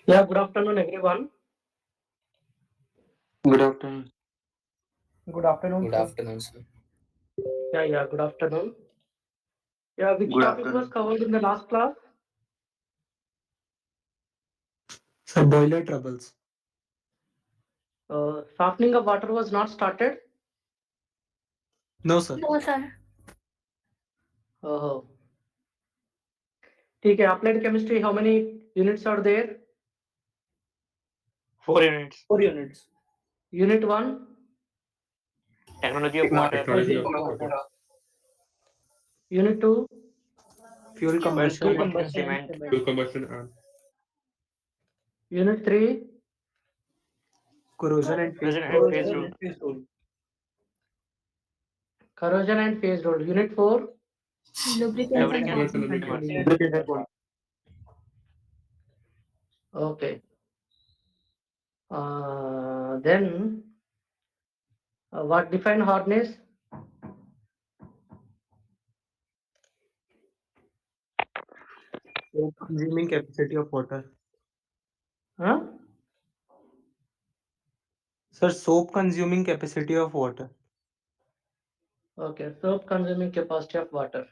Yeah, good afternoon, everyone. Good afternoon. Good afternoon, Good sir. afternoon, sir. Yeah, good afternoon. Yeah, which Good topic was afternoon. covered in the last class? Sir, boiler troubles. Softening of water was not started. No, sir. No, sir. Oh, ठीक है. Applied chemistry, how many units are there? 4 units. 4 units. Unit 1, Technology of water. Technology of water. Unit 2, Fuel Fuel combustion. combustion, cement. Fuel combustion and Unit 3, corrosion and phase. Corrosion and phase rule. corrosion and phase rule. Unit 4, Lubricants and Lubricants and polymers. polymers. okay. Then what define hardness? Soap consuming capacity of water. Huh? Sir, soap consuming capacity of water. Okay, soap consuming capacity of water.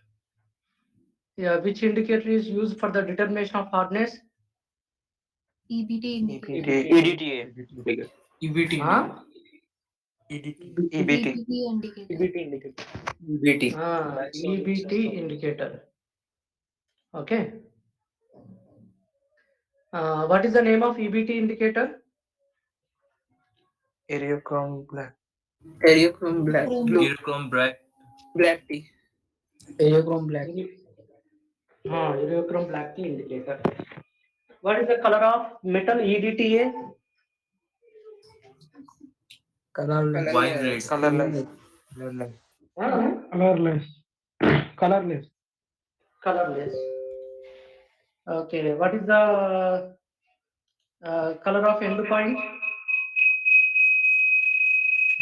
Yeah, which indicator is used for the determination of hardness? EBT indicator. EDTA. EBT. Huh? EDT. EBT. indicator. indicator. EBT. EBT indicator. Okay. What is the name of EBT indicator? Aerochrome black. Aerochrome black. Blue. Aerochrome black. Black tea. Aerochrome black. Aerochrome black tea indicator. What is the color of metal EDTA? Colorless. Wine red. Colorless. Colorless. Colorless. Colorless. Okay. What is the color of end point?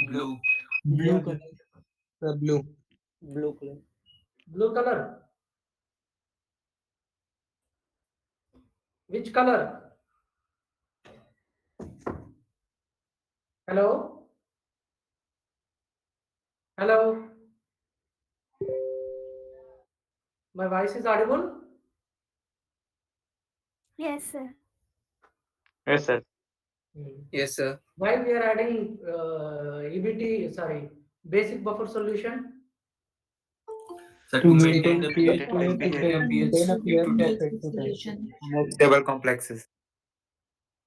Blue. Blue color. Sir, blue. Blue color. Blue color. Which color? Hello? Hello? My voice is audible? Yes, sir. Yes, sir. Yes, sir. Why we are adding EBT, sorry, basic buffer solution? So To to maintain maintain the pH pH clear between maintain a clear to pH to solution. Stable complexes.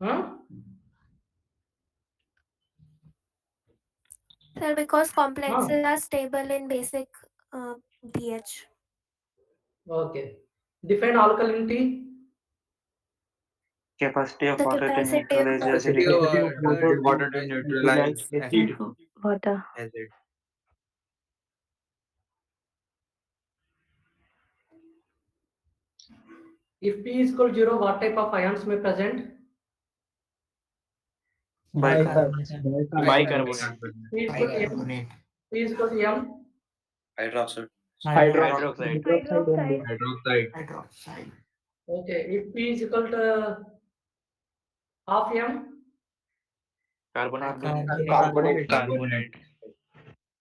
Huh? Sir, because complexes are stable in basic pH. Okay. Define alkalinity. Capacity of The water to capacity of neutralize Capacity acidity. of water to neutralize acid. water. acid. If P is equal to 0, what type of ions may present? Bicarbonate. P is equal to M. P is equal to M. Hydroxide. Hydroxide. Hydroxide. Okay. If P is equal to half M. Carbonate.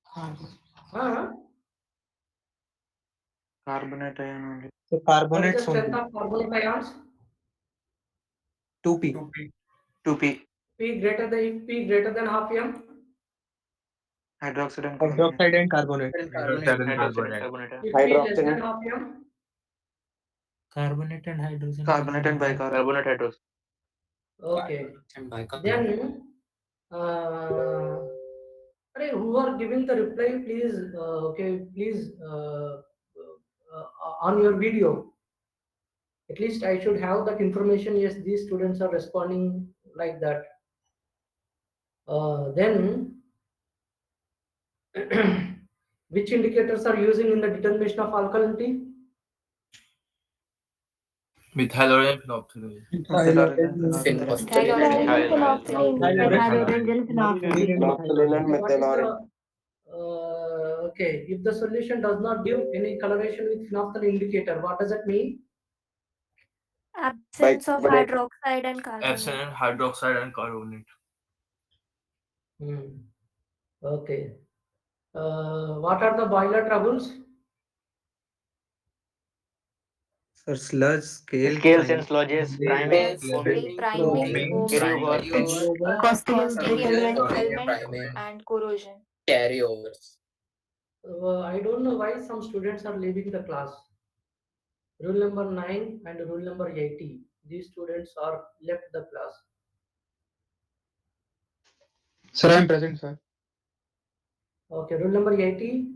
Huh? Carbonate ion only. What So is the carbonates strength only. of carbonate ions? 2p. 2p. P greater than if P greater than half m. Hydroxide and carbonate. Hydroxide and carbonate. Hydroxide and Carbonate. carbonate. If P less Hydroxide than and half m. Carbonate and hydrogen. carbonate and bicarbonate. Carbonate hydroxide. Okay. And bicarbonate. Then, who are giving the reply, please, please, on your video. At least I should have that information. Yes, these students are responding like that. Then, which indicators are using in the determination of alkalinity? Methyl orange phenolphthalein. Okay, if the solution does not give any coloration with phenolphthalein indicator, what does that mean? Absence of hydroxide and carbonate. Absent hydroxide and carbonate. Okay. What are the boiler troubles? Sir, sludge, scale, Scales and sludges, priming, Priming, Carryover, caustic priming, and corrosion. carryovers. I don't know why some students are leaving the class. Rule number 9 and rule number 80. These students are left the class. Sir, I am present, sir. Okay, rule number 80.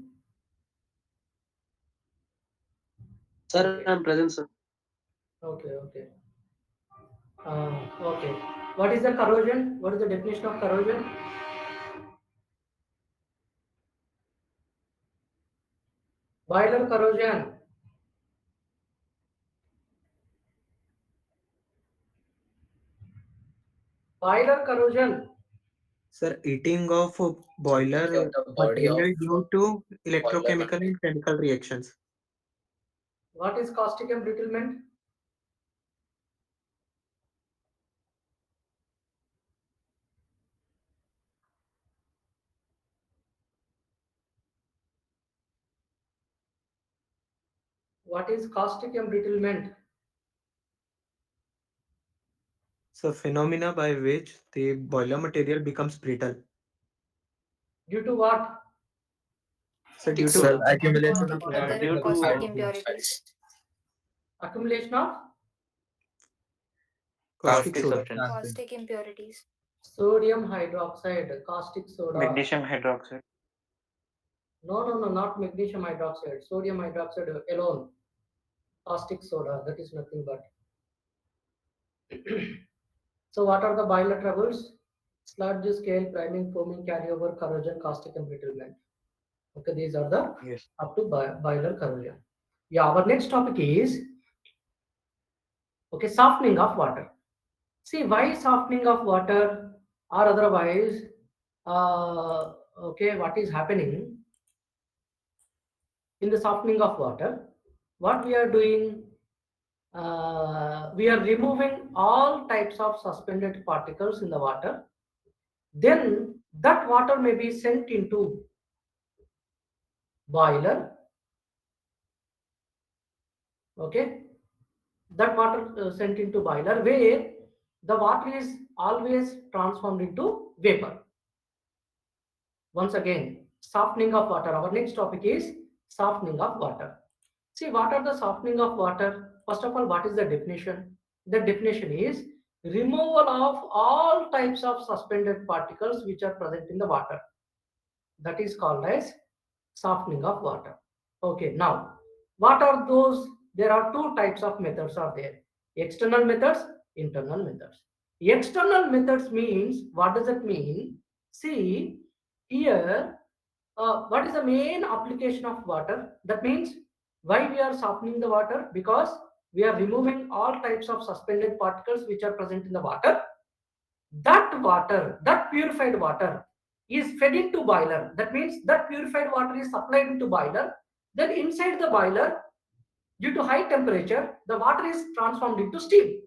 Sir, I'm present, sir. Okay. Okay. What is the corrosion? What is the definition of corrosion? Boiler corrosion. Boiler corrosion. Sir, eating of a boiler The body of material due to electrochemical and chemical reactions. What is caustic embrittlement? What is caustic embrittlement? So phenomena by which the boiler material becomes brittle. Due to what? So due Sir, to accumulation of due to caustic impurities. Accumulation of caustic caustic soda. substance. Caustic impurities. sodium hydroxide, caustic soda. Magnesium hydroxide. No, not magnesium hydroxide. Sodium hydroxide alone. Caustic soda. That is nothing but. So what are the boiler troubles? Sludge, scale, priming, foaming, carryover, corrosion, caustic embrittlement. Okay, these are the Yes. up to boiler corrosion. Yeah, our next topic is softening of water. See, why softening of water or otherwise? What is happening in the softening of water? What we are doing? We are removing all types of suspended particles in the water. Then that water may be sent into boiler. Okay, that water sent into boiler where the water is always transformed into vapor. Once again, softening of water. Our next topic is softening of water. See, what are the softening of water? First of all, what is the definition? The definition is removal of all types of suspended particles which are present in the water. That is called as softening of water. Okay, now what are those? There are two types of methods are there: external methods, internal methods. External methods means, what does it mean? See here, what is the main application of water? That means why we are softening the water? Because we are removing all types of suspended particles which are present in the water. That water, that purified water is fed into boiler. That means that purified water is supplied into boiler. Then inside the boiler, due to high temperature, the water is transformed into steam.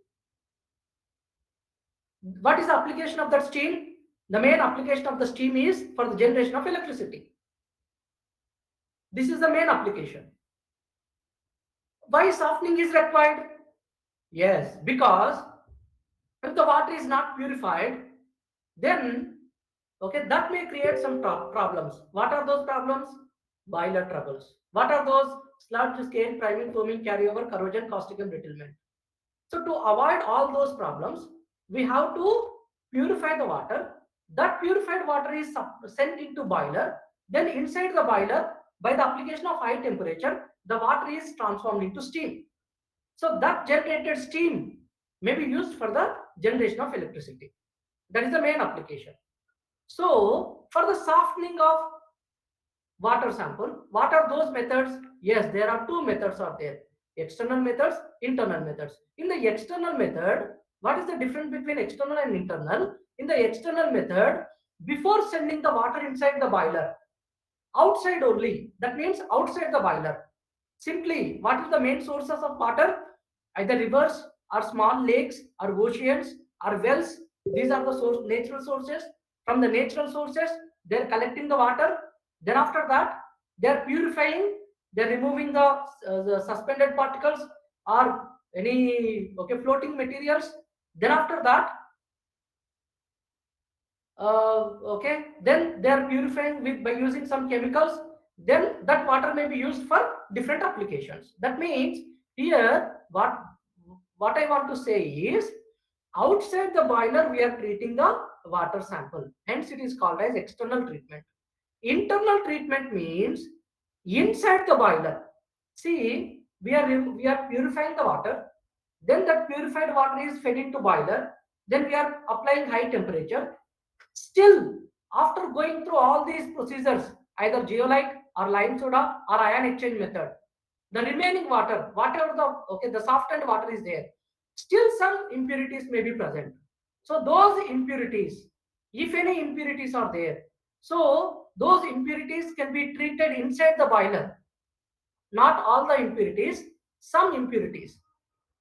What is the application of that steam? The main application of the steam is for the generation of electricity. This is the main application. Why softening is required? Yes, because if the water is not purified, then okay, that may create some problems. What are those problems? Boiler troubles. What are those? Sludge, scale, priming, foaming, carryover, corrosion, caustic, and brittlement. So to avoid all those problems, we have to purify the water. That purified water is sent into boiler. Then inside the boiler, by the application of high temperature, the water is transformed into steam. So that generated steam may be used for the generation of electricity. That is the main application. So for the softening of water sample, what are those methods? Yes, there are two methods are there: external methods, internal methods. In the external method, what is the difference between external and internal? In the external method, before sending the water inside the boiler, outside only, that means outside the boiler, simply what is the main sources of water? Either rivers or small lakes or oceans or wells. These are the natural sources. From the natural sources, they are collecting the water. Then after that, they are purifying. They are removing the suspended particles or any floating materials. Then after that, then they are purifying with by using some chemicals. Then that water may be used for different applications. That means here what I want to say is, outside the boiler we are treating the water sample, hence it is called as external treatment. Internal treatment means inside the boiler. See, we are purifying the water, then that purified water is fed into boiler, then we are applying high temperature. Still, after going through all these procedures, either zeolite or lime soda or ion exchange method, the remaining water, whatever the softened water is there, still some impurities may be present. So those impurities, if any impurities are there, so those impurities can be treated inside the boiler. Not all the impurities, some impurities.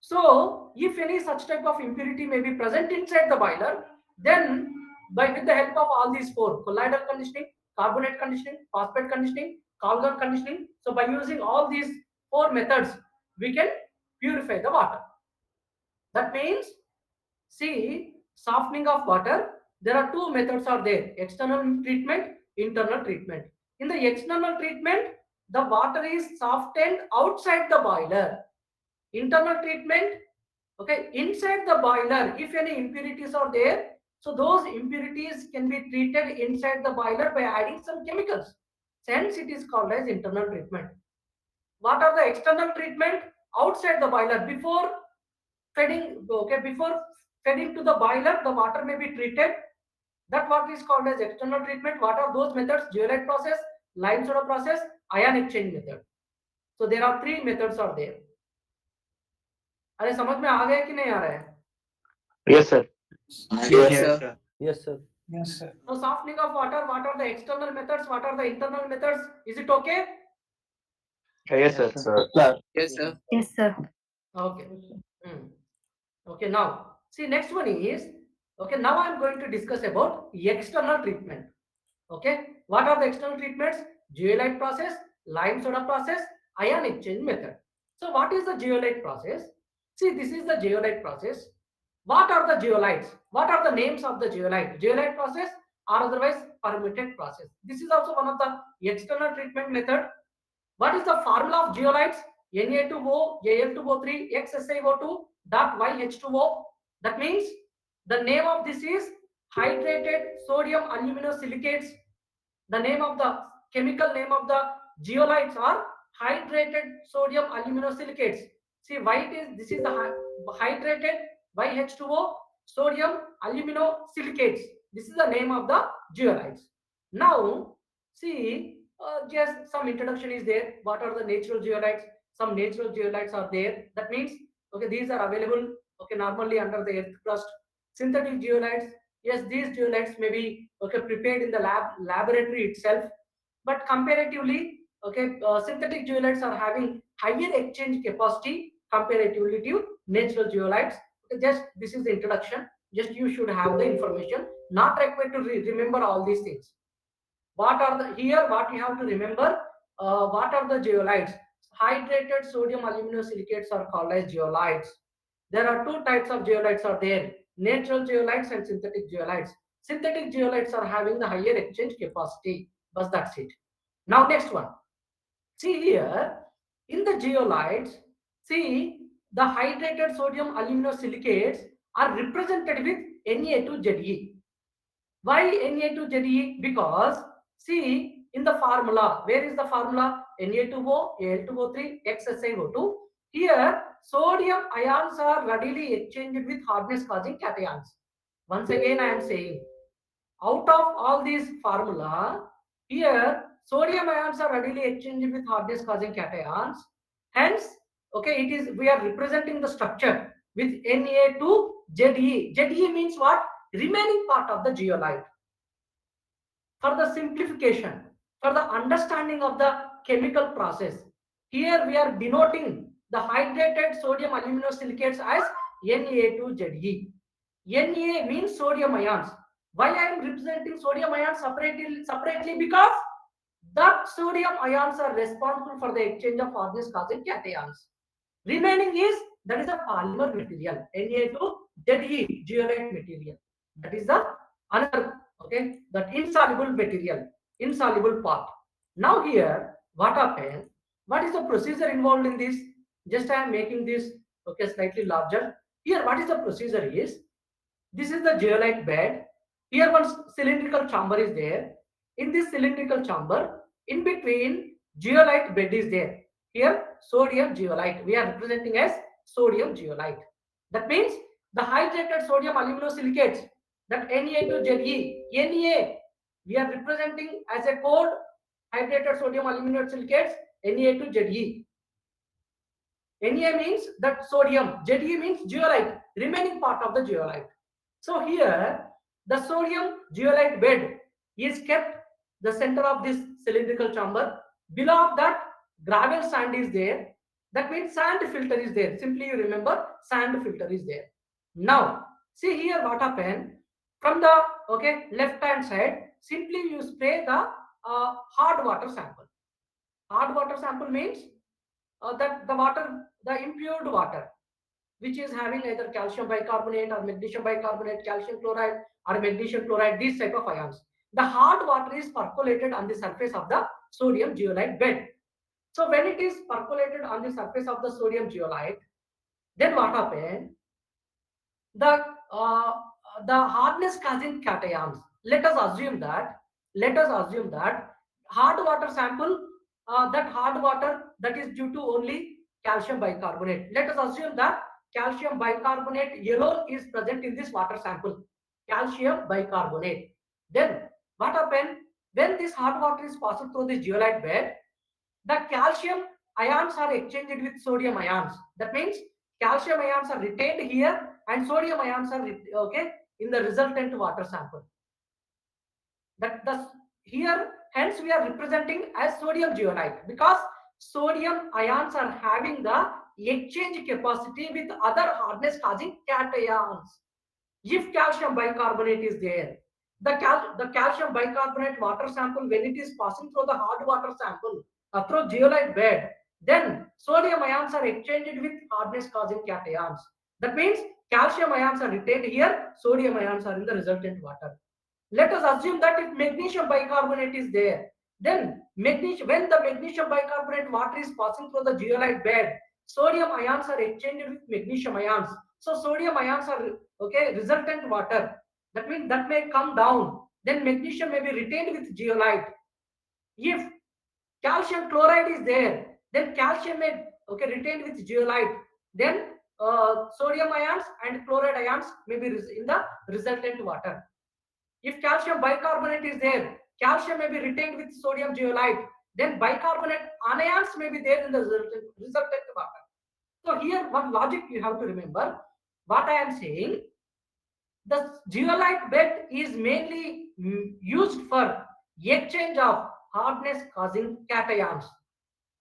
So if any such type of impurity may be present inside the boiler, then with the help of all these four: colloidal conditioning, carbonate conditioning, phosphate conditioning, Kalgan conditioning, so by using all these four methods, we can purify the water. That means, see, softening of water, there are two methods are there: external treatment, internal treatment. In the external treatment, the water is softened outside the boiler. Internal treatment, okay, inside the boiler, if any impurities are there, so those impurities can be treated inside the boiler by adding some chemicals. Hence it is called as internal treatment. What are the external treatment? Outside the boiler, before feeding to the boiler, the water may be treated. That what is called as external treatment. What are those methods? Zeolite process, lime soda process, ion exchange method. So there are three methods are there. अरे समझ में आ गया कि नहीं आ रहा है? Yes, sir. Yes, sir. Yes, sir. Yes, sir. So softening of water, what are the external methods? What are the internal methods? Is it okay? Yes, sir. Yes, sir. Yes, sir. Okay. Okay, now see, next one is, okay, now I am going to discuss about external treatment. Okay, what are the external treatments? Zeolite process, lime soda process, ion exchange method. So what is the zeolite process? See, this is the zeolite process. What are the zeolites? What are the names of the zeolite? Zeolite process or otherwise permitted process. This is also one of the external treatment method. What is the formula of zeolites? Na2O, Al2O3, XSiO2 dot YH2O. That means the name of this is hydrated sodium aluminosilicates. The name of the chemical name of the zeolites are hydrated sodium aluminosilicates. See why it is, this is the hydrated YH2O sodium aluminosilicates. This is the name of the zeolites. Now see, just some introduction is there. What are the natural zeolites? Some natural zeolites are there. That means, okay, these are available, okay, normally under the earth crust. Synthetic zeolites, yes, these zeolites may be, okay, prepared in the laboratory itself, but comparatively, okay, synthetic zeolites are having higher exchange capacity comparatively to natural zeolites. Okay, just this is the introduction. Just you should have the information. Not required to remember all these things. What are the here? What you have to remember? What are the zeolites? hydrated sodium aluminosilicates are called as zeolites. There are two types of zeolites are there: natural zeolites and synthetic zeolites. Synthetic zeolites are having the higher exchange capacity, but that's it. Now next one. See here, in the zeolites, see the hydrated sodium aluminosilicates are represented with Na2Ze. Why Na2Ze? Because see in the formula, where is the formula? Na2O, Al2O3, XSiO2. Here, sodium ions are readily exchanged with hardness causing cations. Once again, I am saying, out of all these formula, here sodium ions are readily exchanged with hardness causing cations. Hence, okay, it is we are representing the structure with Na2Ze. Ze means what? Remaining part of the zeolite. For the simplification, for the understanding of the chemical process, here we are denoting the hydrated sodium aluminosilicates as Na2Ze. Na means sodium ions. Why I am representing sodium ions separately? Because that sodium ions are responsible for the exchange of hardness causing cations. Remaining is, that is a polymer material, Na2Ze, zeolite material. That is the another, okay, that insoluble material, insoluble part. Now here, what happened? What is the procedure involved in this? Just I am making this, okay, slightly larger. Here, what is the procedure is? This is the zeolite bed. Here one cylindrical chamber is there. In this cylindrical chamber, in between zeolite bed is there. Here sodium zeolite. We are representing as sodium zeolite. That means the hydrated sodium aluminosilicates, that Na2Ze, Na, we are representing as a code hydrated sodium aluminosilicates, Na2Ze. Na means that sodium, Ze means zeolite, remaining part of the zeolite. So here the sodium zeolite bed is kept the center of this cylindrical chamber. Below of that gravel sand is there. That means sand filter is there. Simply you remember sand filter is there. Now see here what happened from the left hand side. Simply you spray the hard water sample. Hard water sample means that the water, the impure water, which is having either calcium bicarbonate or magnesium bicarbonate, calcium chloride or magnesium chloride, these type of ions. The hard water is percolated on the surface of the sodium zeolite bed. So when it is percolated on the surface of the sodium zeolite, then what happened? The hardness causing cations. Let us assume that hard water sample, that hard water that is due to only calcium bicarbonate. Let us assume that calcium bicarbonate alone is present in this water sample. Calcium bicarbonate. Then what happened when this hard water is passed through the zeolite bed? The calcium ions are exchanged with sodium ions. That means calcium ions are retained here and sodium ions are in the resultant water sample. That thus here hence we are representing as sodium zeolite, because sodium ions are having the exchange capacity with other hardness causing cations. If calcium bicarbonate is there, the calcium bicarbonate water sample, when it is passing through the hard water sample through zeolite bed, then sodium ions are exchanged with hardness causing cations. That means calcium ions are retained here, sodium ions are in the resultant water. Let us assume that if magnesium bicarbonate is there, then when the magnesium bicarbonate water is passing through the zeolite bed, sodium ions are exchanged with magnesium ions. So sodium ions are resultant water. That means that may come down. Then magnesium may be retained with zeolite. If calcium chloride is there, then calcium may retained with zeolite. Then sodium ions and chloride ions may be in the resultant water. If calcium bicarbonate is there, calcium may be retained with sodium zeolite. Then bicarbonate anions may be there in the resultant water. So here one logic you have to remember. What I am saying, the zeolite bed is mainly used for exchange of hardness causing cations.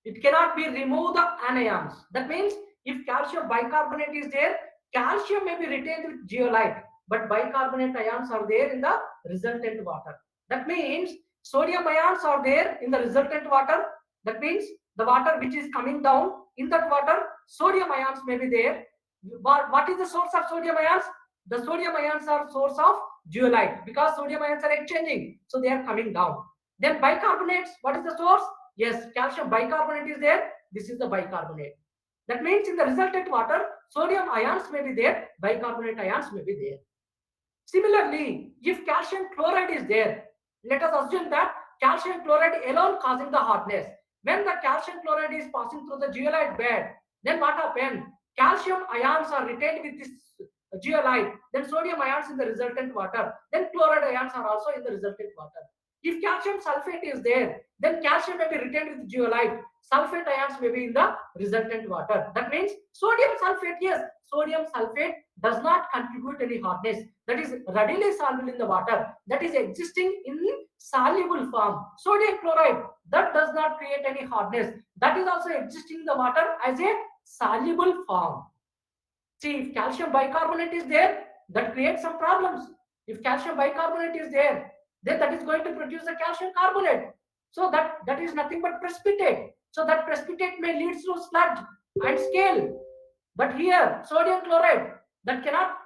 It cannot be removed the anions. That means if calcium bicarbonate is there, calcium may be retained with zeolite, but bicarbonate ions are there in the resultant water. That means sodium ions are there in the resultant water. That means the water which is coming down, in that water, sodium ions may be there. What is the source of sodium ions? The sodium ions are source of zeolite because sodium ions are exchanging, so they are coming down. Then bicarbonates, what is the source? Yes, calcium bicarbonate is there. This is the bicarbonate. That means in the resultant water, sodium ions may be there, bicarbonate ions may be there. Similarly, if calcium chloride is there, let us assume that calcium chloride alone causing the hardness. When the calcium chloride is passing through the zeolite bed, then what happens? Calcium ions are retained with this zeolite, then sodium ions in the resultant water, then chloride ions are also in the resultant water. If calcium sulfate is there, then calcium may be retained with zeolite, sulfate ions may be in the resultant water. That means sodium sulfate, yes, sodium sulfate does not contribute any hardness, that is readily soluble in the water, that is existing in soluble form. Sodium chloride, that does not create any hardness, that is also existing in the water as a soluble form. See, if calcium bicarbonate is there, that creates some problems. If calcium bicarbonate is there, then that is going to produce a calcium carbonate. So that is nothing but precipitate. So that precipitate may lead to sludge and scale. But here, sodium chloride, that cannot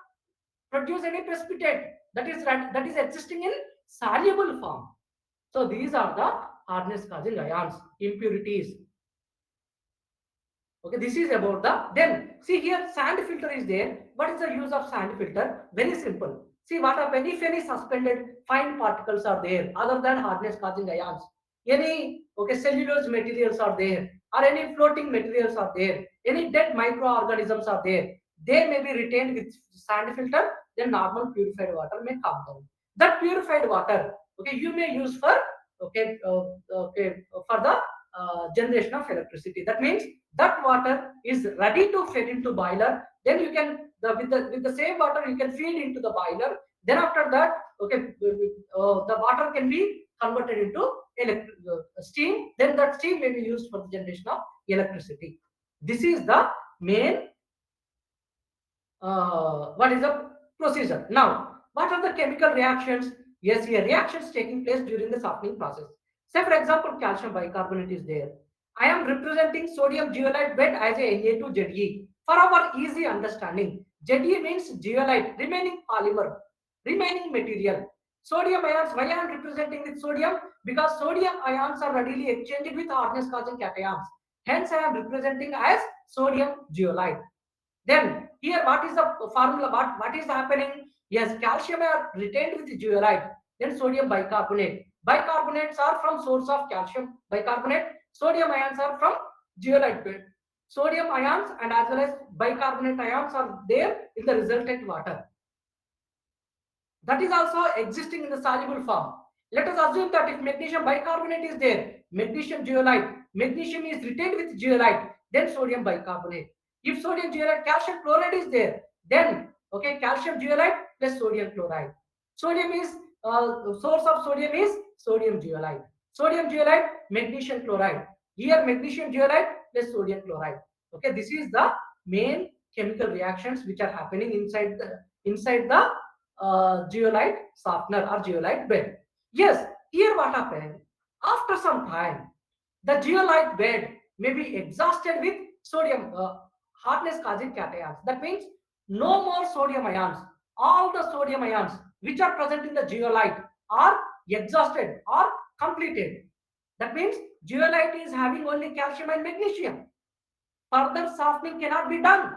produce any precipitate. That is existing in soluble form. So these are the hardness causing ions, impurities. Okay, this is about the, then see here sand filter is there. What is the use of sand filter? Very simple. See what happens if any suspended fine particles are there other than hardness causing ions, any cellulose materials are there, or any floating materials are there, any dead microorganisms are there, they may be retained with sand filter, then normal purified water may come down. That purified water, you may use for for the generation of electricity. That means that water is ready to feed into boiler, then you can with the same water you can feed into the boiler, then after that the water can be converted into steam, then that steam may be used for the generation of electricity. This is the main what is the procedure. Now what are the chemical reactions? Yes, here reactions taking place during the softening process. Say for example calcium bicarbonate is there. I am representing sodium zeolite bed as a Na2Ze. For our easy understanding, Ze means zeolite, remaining polymer, remaining material. Sodium ions, why I am representing with sodium? Because sodium ions are readily exchanged with hardness causing cations. Hence I am representing as sodium zeolite. Then here what is the formula? What is happening? Yes, calcium are retained with zeolite, then sodium bicarbonate. Bicarbonates are from source of calcium bicarbonate. Sodium ions are from zeolite bed. Sodium ions and as well as bicarbonate ions are there in the resultant water. That is also existing in the soluble form. Let us assume that if magnesium bicarbonate is there, magnesium zeolite, magnesium is retained with zeolite, then sodium bicarbonate. If sodium zeolite, calcium chloride is there, then calcium zeolite plus sodium chloride. Sodium is source of sodium is sodium zeolite. Sodium zeolite, magnesium chloride. Here magnesium zeolite plus sodium chloride. Okay, this is the main chemical reactions which are happening inside the zeolite softener or zeolite bed. Yes, here what happened? After some time, the zeolite bed may be exhausted with sodium hardness causing cations. That means no more sodium ions. All the sodium ions which are present in the zeolite are exhausted or completed. That means zeolite is having only calcium and magnesium. Further softening cannot be done.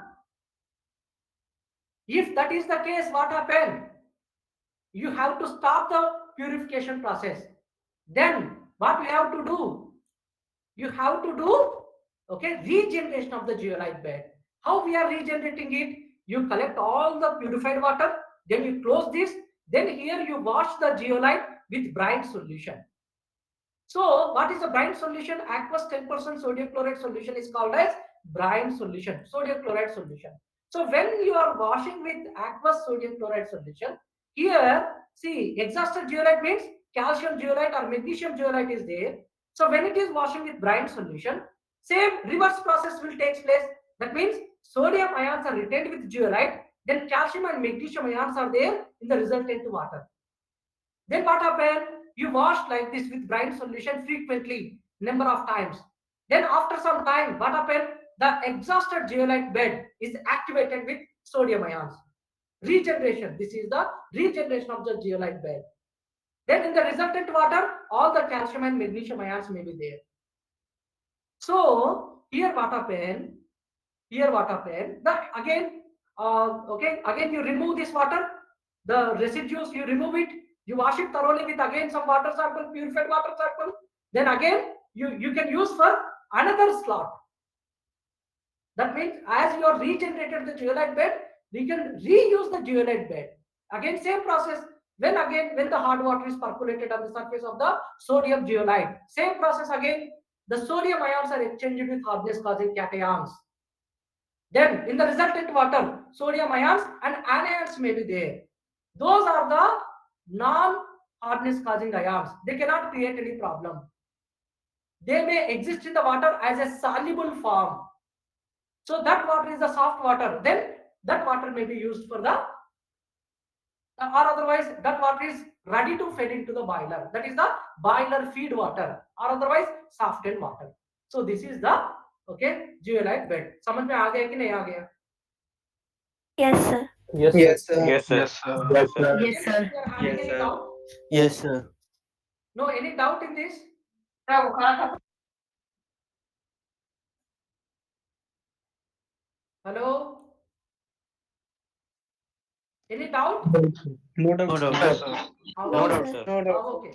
If that is the case, what happened? You have to stop the purification process. Then what you have to do? You have to do regeneration of the zeolite bed. How we are regenerating it? You collect all the purified water, then you close this, then here you wash the zeolite with brine solution. So what is the brine solution? Aqueous 10% sodium chloride solution is called as brine solution, sodium chloride solution. So when you are washing with aqueous sodium chloride solution, here see exhausted zeolite means calcium zeolite or magnesium zeolite is there. So when it is washing with brine solution, same reverse process will take place. That means sodium ions are retained with zeolite, then calcium and magnesium ions are there in the resultant water. Then what happened? You wash like this with brine solution frequently, number of times. Then after some time, what happened? The exhausted zeolite bed is activated with sodium ions. Regeneration. This is the regeneration of the zeolite bed. Then in the resultant water, all the calcium and magnesium ions may be there. So here what happened? Here what happened? Again you remove this water, the residues you remove it, you wash it thoroughly with again some water sample, purified water sample. Then again you can use for another slot. That means as you have regenerated the zeolite bed, we can reuse the zeolite bed. Again same process. When the hard water is percolated on the surface of the sodium zeolite, same process again. The sodium ions are exchanged with hardness causing cations. Then in the resultant water, sodium ions and anions may be there. Those are the non-hardness causing ions. They cannot create any problem. They may exist in the water as a soluble form. So that water is the soft water. Then that water may be used for the, or otherwise that water is ready to fed into the boiler. That is the boiler feed water, or otherwise softened water. So this is the zeolite bed. समझ में आ गया कि नहीं आ गया? Yes, sir. Yes, sir. Yes, sir. Yes, sir. Yes, sir. If you are having any doubt? Yes, sir. No, any doubt in this? Hello? Any doubt? No doubt, No sir. doubt. Yes, sir. No doubt, sir. No doubt. Okay.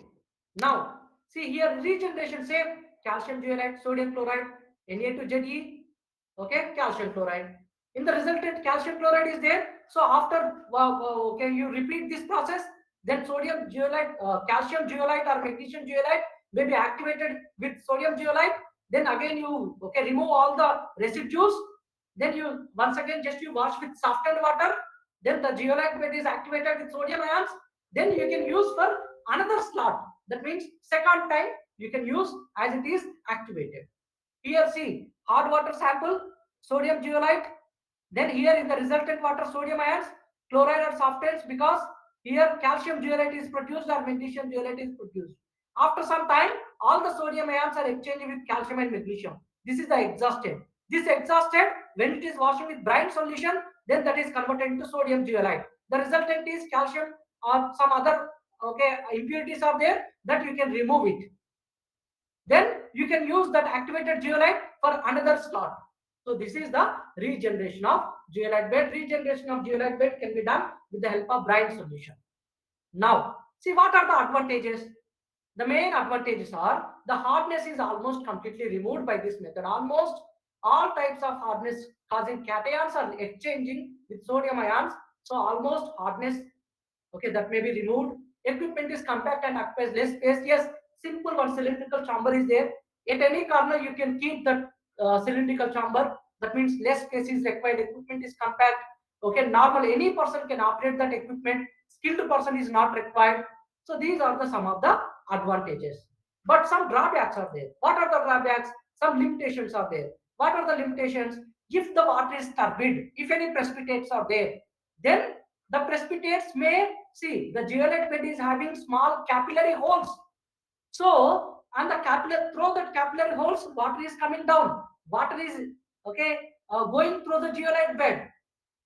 Now, see here, regeneration, same calcium zeolite, sodium chloride, Na2Ze, okay, calcium chloride. In the resultant, calcium chloride is there. So after, you repeat this process, then sodium zeolite, calcium zeolite or magnesium zeolite may be activated with sodium zeolite. Then again you, remove all the residues. Then you, once again, just you wash with softened water. Then the zeolite bed is activated with sodium ions. Then you can use for another slot. That means second time you can use as it is activated. Here see, hard water sample, sodium zeolite. Then here in the resultant water, sodium ions, chloride or softens, because here calcium zeolite is produced or magnesium zeolite is produced. After some time, all the sodium ions are exchanged with calcium and magnesium. This is the exhausted. This exhausted, when it is washed with brine solution, then that is converted into sodium zeolite. The resultant is calcium or some other impurities are there, that you can remove it. Then you can use that activated zeolite for another slot. So this is the regeneration of zeolite bed. Regeneration of zeolite bed can be done with the help of brine solution. Now, see what are the advantages? The main advantages are the hardness is almost completely removed by this method. Almost all types of hardness causing cations are exchanging with sodium ions. So almost hardness, that may be removed. Equipment is compact and occupies less space. Yes, simple one cylindrical chamber is there. At any corner you can keep the cylindrical chamber. That means less space is required. Equipment is compact. Normal any person can operate that equipment. Skilled person is not required. So these are the some of the advantages. But some drawbacks are there. What are the drawbacks? Some limitations are there. What are the limitations? If the water is turbid, if any precipitates are there, then the precipitates may, see, the zeolite bed is having small capillary holes. So, and the through that capillary holes, water is coming down. Water is going through the zeolite bed.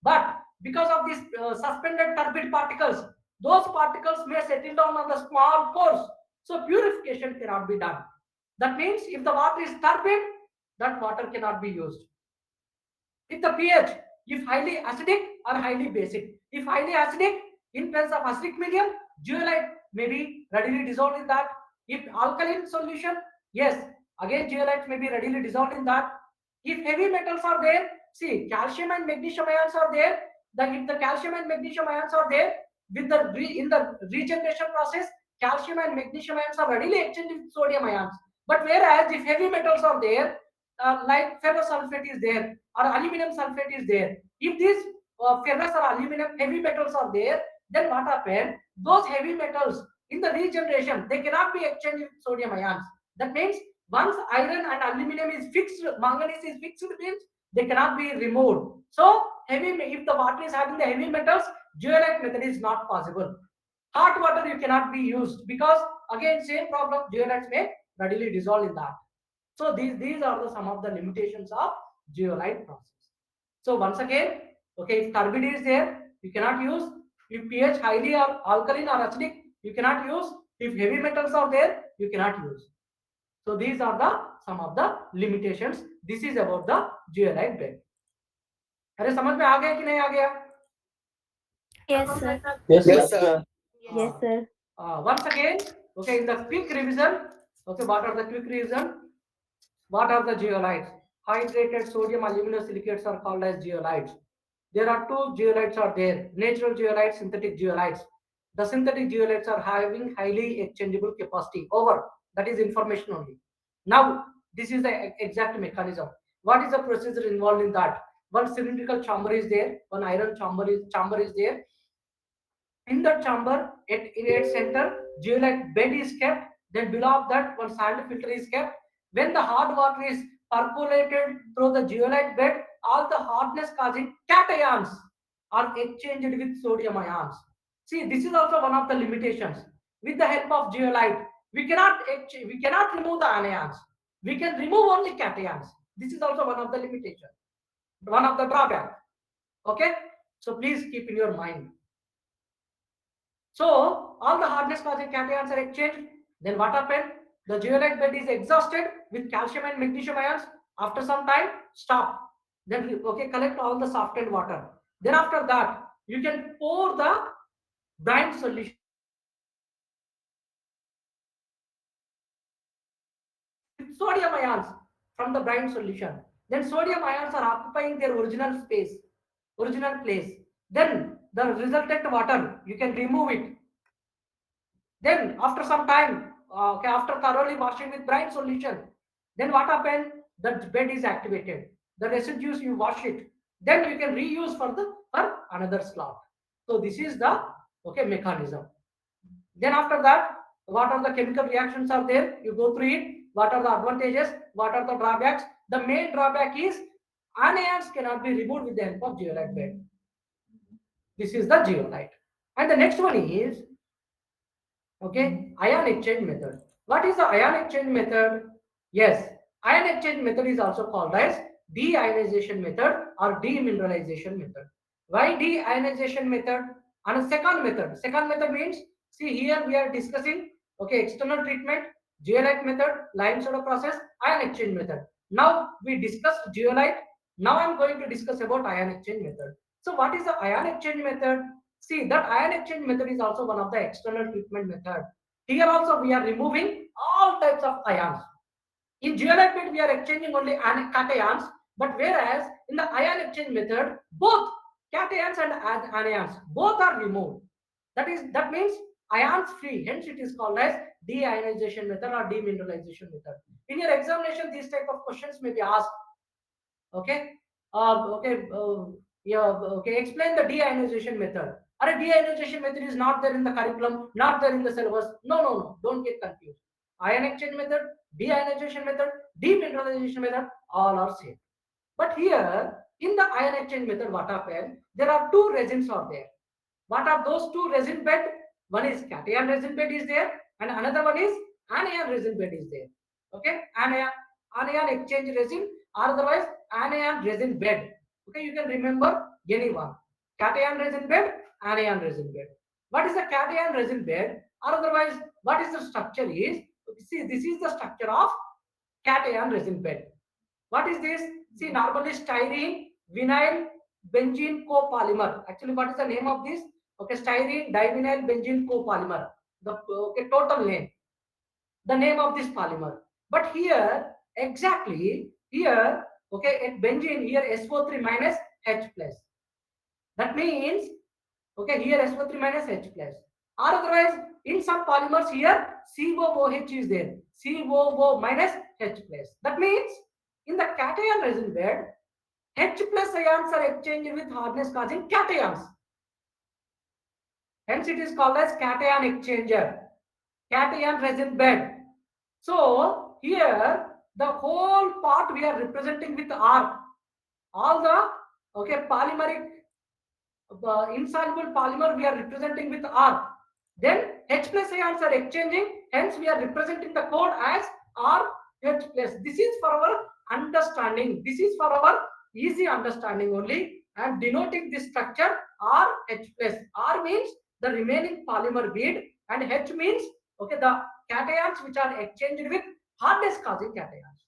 But because of these suspended turbid particles, those particles may settle down on the small pores. So purification cannot be done. That means if the water is turbid, that water cannot be used. If the pH, if highly acidic or highly basic, if highly acidic, in presence of acidic medium, zeolite may be readily dissolved in that. If alkaline solution, yes, again zeolite may be readily dissolved in that. If heavy metals are there, see, calcium and magnesium ions are there. If the calcium and magnesium ions are there, with the in the regeneration process, calcium and magnesium ions are readily exchanged with sodium ions. But whereas if heavy metals are there, like ferrous sulfate is there or aluminum sulfate is there, if these ferrous or aluminum heavy metals are there, then what happens? Those heavy metals in the regeneration, they cannot be exchanged with sodium ions. That means once iron and aluminum is fixed, manganese is fixed, means they cannot be removed. So if the water is having the heavy metals, zeolite method is not possible. Hot water you cannot be used because again same problem, zeolites may readily dissolve in that. So these are the some of the limitations of zeolite process. So once again, okay, if turbid is there, you cannot use. If pH highly or alkaline or acidic, you cannot use. If heavy metals are there, you cannot use. So these are the some of the limitations. This is about the zeolite bed. अरे समझ में आ गया कि नहीं आ गया? Yes, sir. Yes, sir. Yes, sir. Once again, okay, in the quick revision, okay, what are the quick revision? What are the zeolites? Hydrated sodium aluminosilicates are called as zeolites. There are two zeolites are there: natural zeolites, synthetic zeolites. The synthetic zeolites are having highly exchangeable capacity. Over. That is information only. Now, this is the exact mechanism. What is the procedure involved in that? One cylindrical chamber is there. One iron chamber is there. In the chamber, in its center, zeolite bed is kept. Then below that, one sand filter is kept. When the hard water is percolated through the zeolite bed, all the hardness causing cations are exchanged with sodium ions. See, this is also one of the limitations. With the help of zeolite, we cannot remove the anions. We can remove only cations. This is also one of the limitations, one of the drawback. Okay, so please keep in your mind. So all the hardness causing cations are exchanged. Then what happened? The zeolite bed is exhausted with calcium and magnesium ions. After some time, stop. Then okay, collect all the softened water. Then after that, you can pour the brine solution. Sodium ions from the brine solution. Then sodium ions are occupying their original space, original place. Then the resultant water, you can remove it. Then after some time, okay, after thoroughly washing with brine solution, then what happened? The bed is activated. The residues you wash it. Then you can reuse for another slot. So this is the okay mechanism. Then after that, what are the chemical reactions are there? You go through it. What are the advantages? What are the drawbacks? The main drawback is anions cannot be removed with the help of zeolite bed. This is the zeolite. And the next one is okay, ion exchange method. What is the ion exchange method? Yes, ion exchange method is also called as deionization method or demineralization method. Why deionization method? And a second method. Second method means, see here we are discussing okay external treatment, zeolite method, lime soda process, ion exchange method. Now we discussed zeolite. Now I am going to discuss about ion exchange method. So what is the ion exchange method? See that ion exchange method is also one of the external treatment method. Here also we are removing all types of ions. In zeolite bed we are exchanging only cations, but whereas in the ion exchange method both cations and anions both are removed. That means ions free. Hence it is called as deionization method or demineralization method. In your examination, these type of questions may be asked. Okay. Okay. Explain the deionization method. Or deionization method is not there in the curriculum, not there in the syllabus. No. Don't get confused. Ion exchange method, deionization method, demineralization method, all are same. But here in the ion exchange method, what happened? There are two resins are there. What are those two resin bed? One is cation resin bed is there, and another one is anion resin bed is there. Okay, anion exchange resin, or otherwise anion resin bed. Okay, you can remember any one. Cation resin bed, anion resin bed. What is the cation resin bed? Or otherwise, what is the structure is? See, this is the structure of cation resin bed. What is this? See, normally styrene, vinyl, benzene copolymer. Actually, what is the name of this? Okay, styrene divinyl benzene copolymer. The okay total name, the name of this polymer. But here exactly here okay at benzene here SO3 minus H plus. That means okay here SO3 minus H plus. Or otherwise in some polymers here COOH is there. COO minus H plus. That means in the cation resin bed H plus ions are exchanged with hardness causing cations. Hence it is called as cation exchanger, cation resin bed. So here the whole part we are representing with R. All the okay polymeric insoluble polymer we are representing with R. Then H plus ions are exchanging. Hence we are representing the code as R H plus. This is for our understanding. This is for our easy understanding only. I am denoting this structure RH plus. R means the remaining polymer bead, and H means okay the cations which are exchanged with hardness causing cations.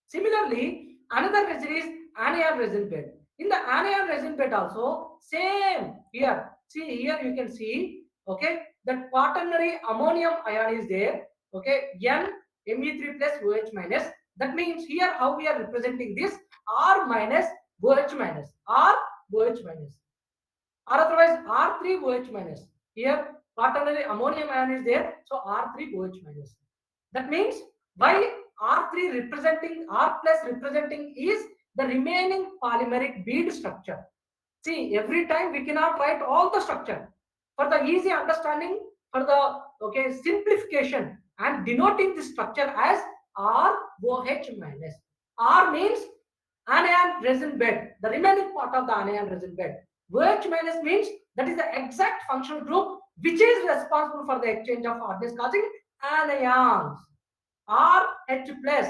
Similarly, another resin is anion resin bed. In the anion resin bed also same here. See here you can see okay that quaternary ammonium ion is there. Okay, N Me3 plus OH minus. That means here how we are representing this R minus OH minus R OH minus or otherwise R3 OH minus. Here quaternary ammonium ion is there, so R3 OH minus. That means why R3 representing R plus representing is the remaining polymeric bead structure. See, every time we cannot write all the structure. For the easy understanding, for the okay simplification, I am denoting this structure as ROH minus. R means anion resin bed, the remaining part of the anion resin bed. OH minus means that is the exact functional group which is responsible for the exchange of hardness causing anions. RH plus.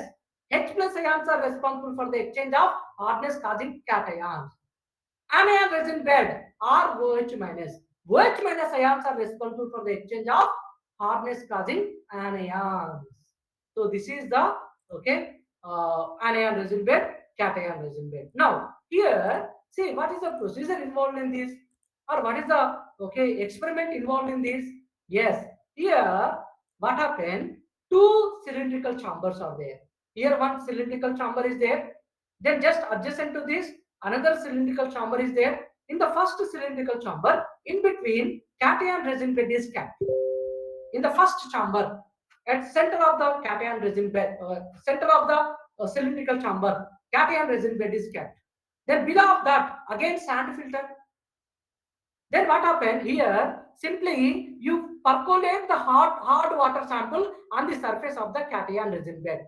H plus ions are responsible for the exchange of hardness causing cations. Anion resin bed ROH minus. OH minus ions are responsible for the exchange of hardness causing anions. So this is the okay anion resin bed, cation resin bed. Now here see what is the procedure involved in this, or what is the okay experiment involved in this? Yes, here what happened? Two cylindrical chambers are there. Here one cylindrical chamber is there. Then just adjacent to this another cylindrical chamber is there. In the first cylindrical chamber, in between cation resin bed is kept. In the first chamber, at center of the cation resin bed, center of the cylindrical chamber, cation resin bed is kept. Then below of that, again sand filter. Then what happened here? Simply you percolate the hard water sample on the surface of the cation resin bed.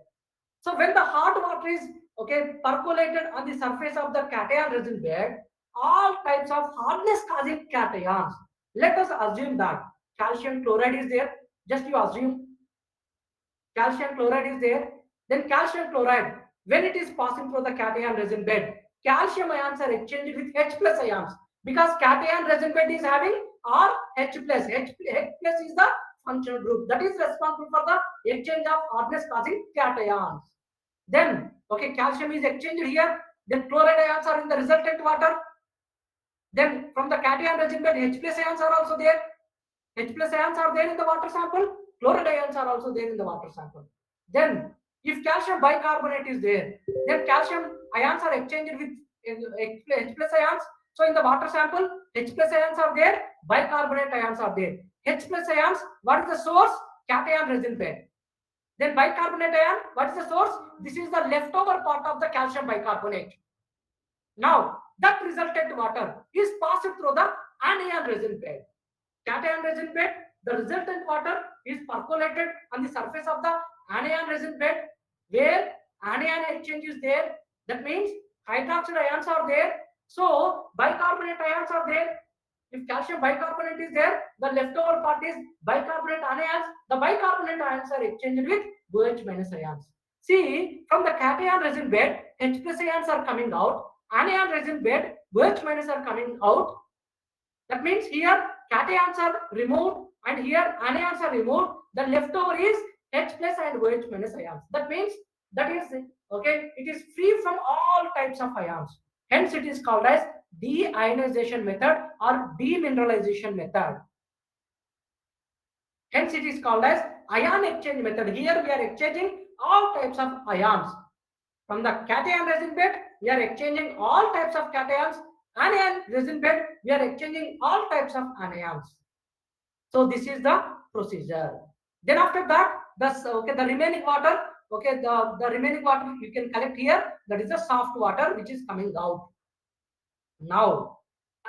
So when the hard water is okay percolated on the surface of the cation resin bed, all types of hardness causing cations. Let us assume that calcium chloride is there. Just you assume calcium chloride is there. Then calcium chloride, when it is passing through the cation resin bed, calcium ions are exchanged with H plus ions because cation resin bed is having RH plus. H plus is the functional group that is responsible for the exchange of hardness causing cations. Then okay calcium is exchanged here, then chloride ions are in the resultant water. Then from the cation resin bed H plus ions are also there. H plus ions are there in the water sample, chloride ions are also there in the water sample. Then if calcium bicarbonate is there, then calcium ions are exchanged with H plus ions. So in the water sample H plus ions are there, bicarbonate ions are there. H plus ions, what is the source? Cation resin bed. Then bicarbonate ion, what is the source? This is the leftover part of the calcium bicarbonate. Now that resultant water is passed through the anion resin bed. Cation resin bed, the resultant water is percolated on the surface of the anion resin bed where anion exchange is there. That means hydroxide ions are there. So bicarbonate ions are there. If calcium bicarbonate is there, the leftover part is bicarbonate anions. The bicarbonate ions are exchanged with OH minus ions. See, from the cation resin bed, H plus ions are coming out. Anion resin bed, OH minus are coming out. That means here cations are removed and here anions are removed. The leftover is H plus and OH minus ions. That means that is okay. It is free from all types of ions. Hence, it is called as deionization method or demineralization method. Hence, it is called as ion exchange method. Here we are exchanging all types of ions. From the cation resin bed, we are exchanging all types of cations. Anion resin bed, we are exchanging all types of anions. So this is the procedure. Then after that, the remaining water, okay, the remaining water you can collect here. That is the soft water which is coming out. Now,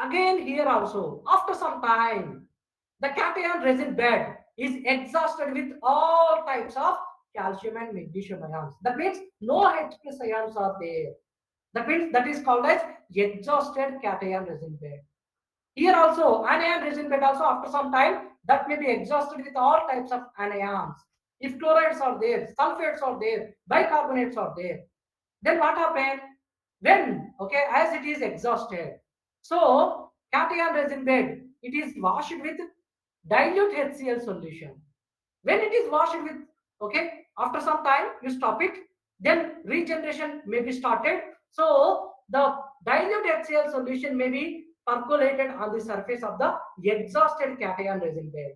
again here also, after some time, the cation resin bed is exhausted with all types of calcium and magnesium ions. That means no H plus ions are there. That means that is called as exhausted cation resin bed. Here also, anion resin bed also after some time that may be exhausted with all types of anions. if chlorides are there, sulfates are there, bicarbonates are there, then what happens? When, okay, as it is exhausted, so cation resin bed, it is washed with dilute HCl solution. When it is washed with, okay, after some time you stop it, then regeneration may be started. So the dilute HCl solution may be percolated on the surface of the exhausted cation resin bed.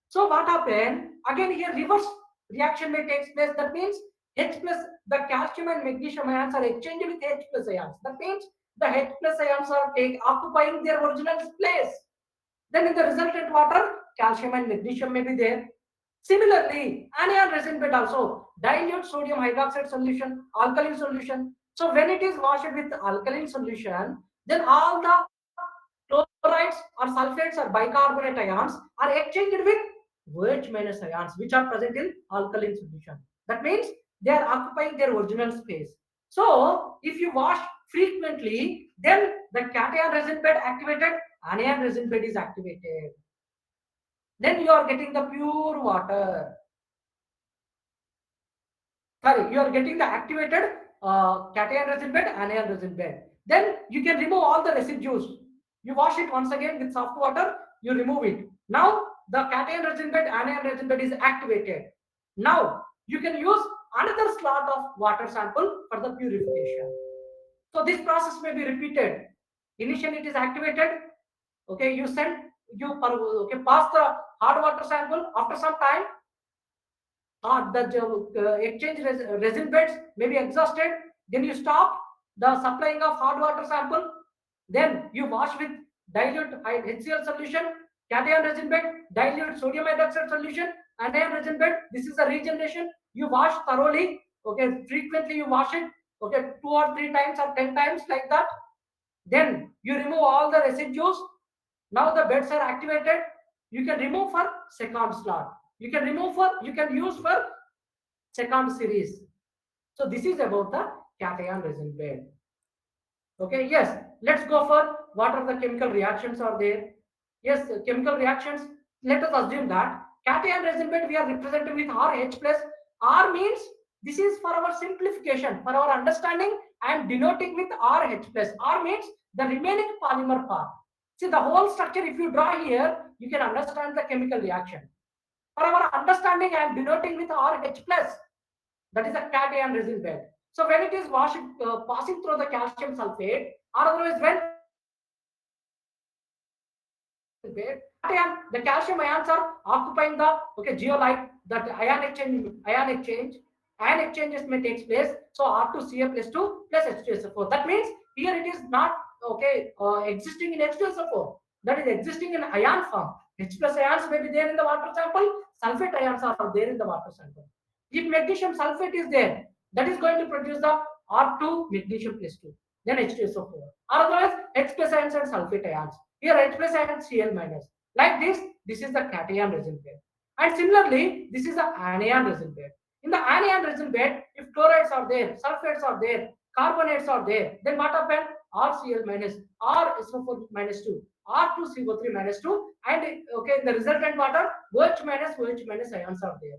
So what happened? Again here reverse reaction may take place. That means H plus, the calcium and magnesium ions are exchanged with H plus ions. That means the H plus ions are occupying their original place. Then in the resultant water, calcium and magnesium may be there. Similarly, anion resin bed also dilute sodium hydroxide solution, alkaline solution. So when it is washed with alkaline solution, then all the chlorides or sulfates or bicarbonate ions are exchanged with OH minus ions, which are present in alkaline solution. That means they are occupying their original space. So if you wash frequently, then the cation resin bed activated, anion resin bed is activated. Then you are getting the pure water. Sorry, you are getting the activated cation resin bed, anion resin bed. Then you can remove all the residues. You wash it once again with soft water, you remove it. Now the cation resin bed, anion resin bed is activated. Now you can use another slot of water sample for the purification. So this process may be repeated. Initially it is activated. Okay, you pass the hard water sample. After some time, the exchange resin beds may be exhausted. Then you stop the supplying of hard water sample. Then you wash with dilute HCl solution, cation resin bed, dilute sodium hydroxide solution, anion resin bed. This is a regeneration. You wash thoroughly. Okay, frequently you wash it. Okay, 2 or 3 times or 10 times like that. Then you remove all the residues. Now the beds are activated. You can remove for second slot. You can use for second series. So this is about the cation resin bed. Okay, yes, let's go for what are the chemical reactions are there. Yes, chemical reactions. Let us assume that cation resin bed we are representing with RH plus. R means, this is for our simplification, for our understanding. I am denoting with RH plus. R means the remaining polymer part. See the whole structure, if you draw here, you can understand the chemical reaction. For our understanding, I am denoting with RH plus. That is a cation resin bed. So when it is passing through the calcium sulfate, or otherwise when the calcium ions are occupying the geolite, that ion exchanges may take place. So R2Ca plus 2 plus H2SO4. That means here it is not existing in H2SO4. That is existing in ion form. H plus ions may be there in the water sample. Sulfate ions are there in the water sample. If magnesium sulfate is there, that is going to produce the R2 magnesium plus 2, then H2SO4. Or otherwise H plus ions and sulfate ions. Here H plus ions Cl minus. Like this is the cation resin bed. And similarly, this is the anion resin bed. In the anion resin bed, if chlorides are there, sulfates are there, carbonates are there, then what happens? RCl minus, RSO4 minus 2, R2CO3 minus 2, and in the resultant water, OH minus ions are there.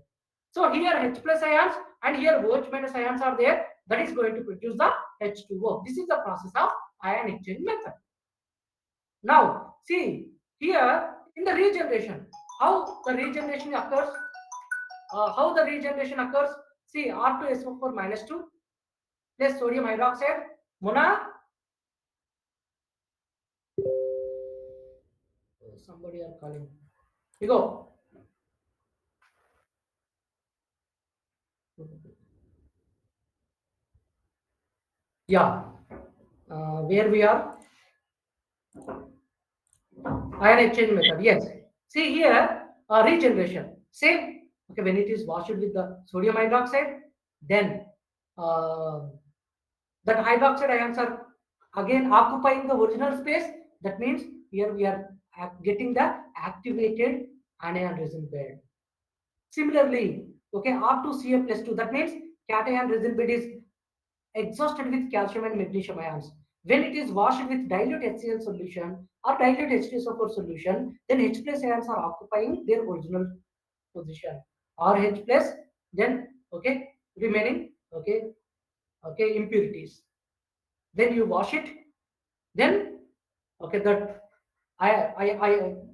So here H plus ions and here OH minus ions are there. That is going to produce the H2O. This is the process of ion exchange method. Now see here in the regeneration, how the regeneration occurs. See R2SO4 minus 2 plus sodium hydroxide. Mona, somebody are calling. You go. Yeah. Where we are? Ion exchange method. Yes. See here, regeneration. Same. Okay, when it is washed with the sodium hydroxide, then that hydroxide ions are again occupying the original space. That means here we are getting the activated anion resin bed. Similarly, R2Ca plus 2. That means cation resin bed is exhausted with calcium and magnesium ions. When it is washed with dilute HCl solution or dilute H2SO4 solution, then H plus ions are occupying their original position. RH plus, then okay, remaining impurities. Then you wash it. Then that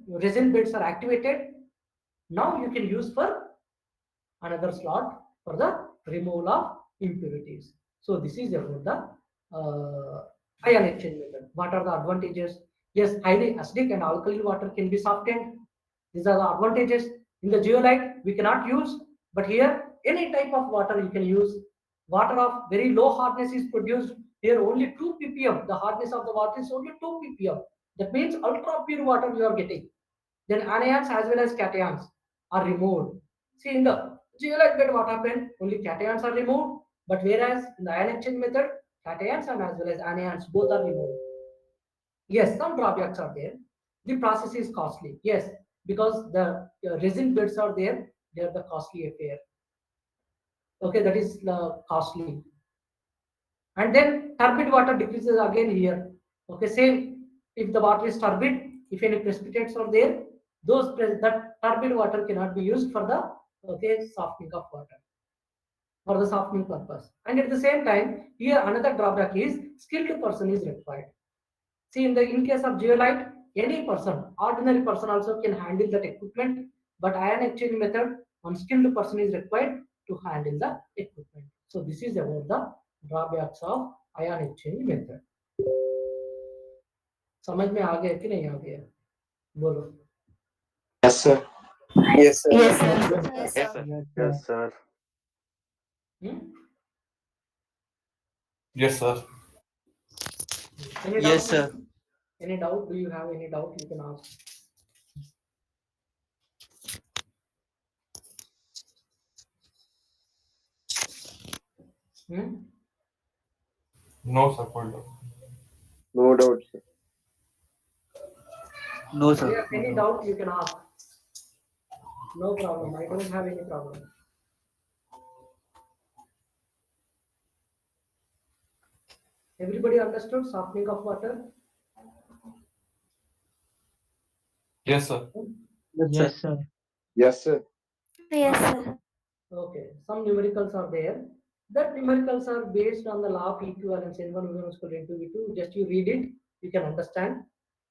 resin beds are activated. Now you can use for another slot for the removal of impurities. So this is about the ion exchange method. What are the advantages? Yes, highly acidic and alkaline water can be softened. These are the advantages. In the zeolite, we cannot use, but here any type of water you can use. Water of very low hardness is produced. Here only 2 ppm. The hardness of the water is only 2 ppm. That means ultra pure water you are getting. Then anions as well as cations are removed. See in the zeolite bed what happened? Only cations are removed, but whereas in the ion exchange method, cations and as well as anions both are removed. Yes, some drawbacks are there. The process is costly. Yes, because the resin beds are there, they are the costly affair. Okay, that is costly. And then turbid water decreases again here. Okay, same. If the water is turbid, if any precipitates are there, that turbid water cannot be used for the softening of water for the softening purpose. And at the same time, here another drawback is skilled person is required. See, in case of zeolite, any person, ordinary person also can handle that equipment, but ion exchange method, one skilled person is required to handle the equipment. So this is about the drawbacks of ion exchange method. समझ में आ गया कि नहीं आ गया? बोलो. Yes, sir. Yes, sir. Yes, sir. Yes, Yes, sir. sir. Yes, sir. Hmm? Yes, sir. Any Yes, doubt? sir. Any doubt? Do you have any doubt? You can ask. Hmm? No support. No doubt, sir. No, sir. Yeah, any doubt you can ask. No problem. I don't have any problem. Everybody understood softening of water? Yes, sir. Yes, sir. Yes, sir. Yes, sir. Okay. Some numericals are there. That numericals are based on the law of equivalence. N1 V1 is equal to N2 V2. Just you read it, you can understand.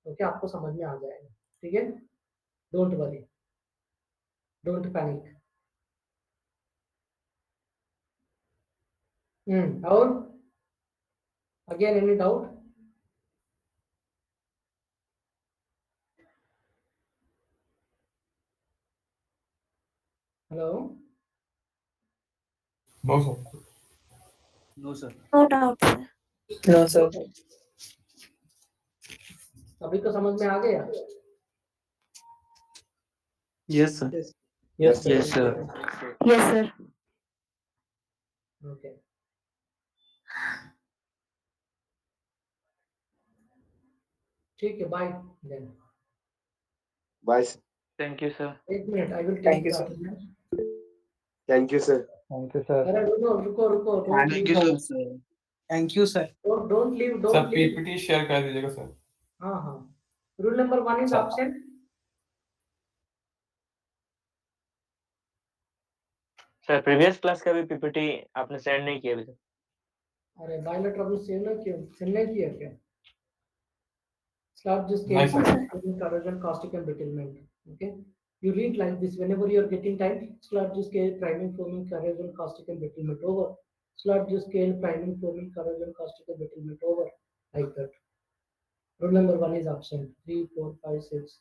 Okay, आपको समझ में आ जाएगा. ठीक है? Don't worry. Don't panic. और again any doubt? Hello? No support. No, sir. No doubt, sir. No, sir. सभी को समझ में आ गया? Yes, sir. Yes, sir. Yes, sir. Yes, sir. Okay. ठीक है, bye then. Bye, sir. Thank you, sir. एक minute, I will Thank take you, the sir. attendance. Thank you, sir. Thank you, sir. अरे रुको, don't Thank leave. you, sir. Thank you, sir. Don't leave, sir don't leave. PPT share कर दीजिएगा sir. हाँ. Rule number 1 is Sir. absent. Sir previous class का भी PPT आपने send नहीं किया अभी तक. अरे बायोलेट ट्रबल सेव नहीं किया क्या? Slab just Nice, came corrosion, caustic and betilement. Okay. You read like this whenever you are getting time. Sludge scale, priming, foaming, corrosion, caustic and betilement over. Sludge scale, priming, foaming, corrosion, caustic and betilement over. Like that. Rule number 1 is absent. 3, 4, 5, 6.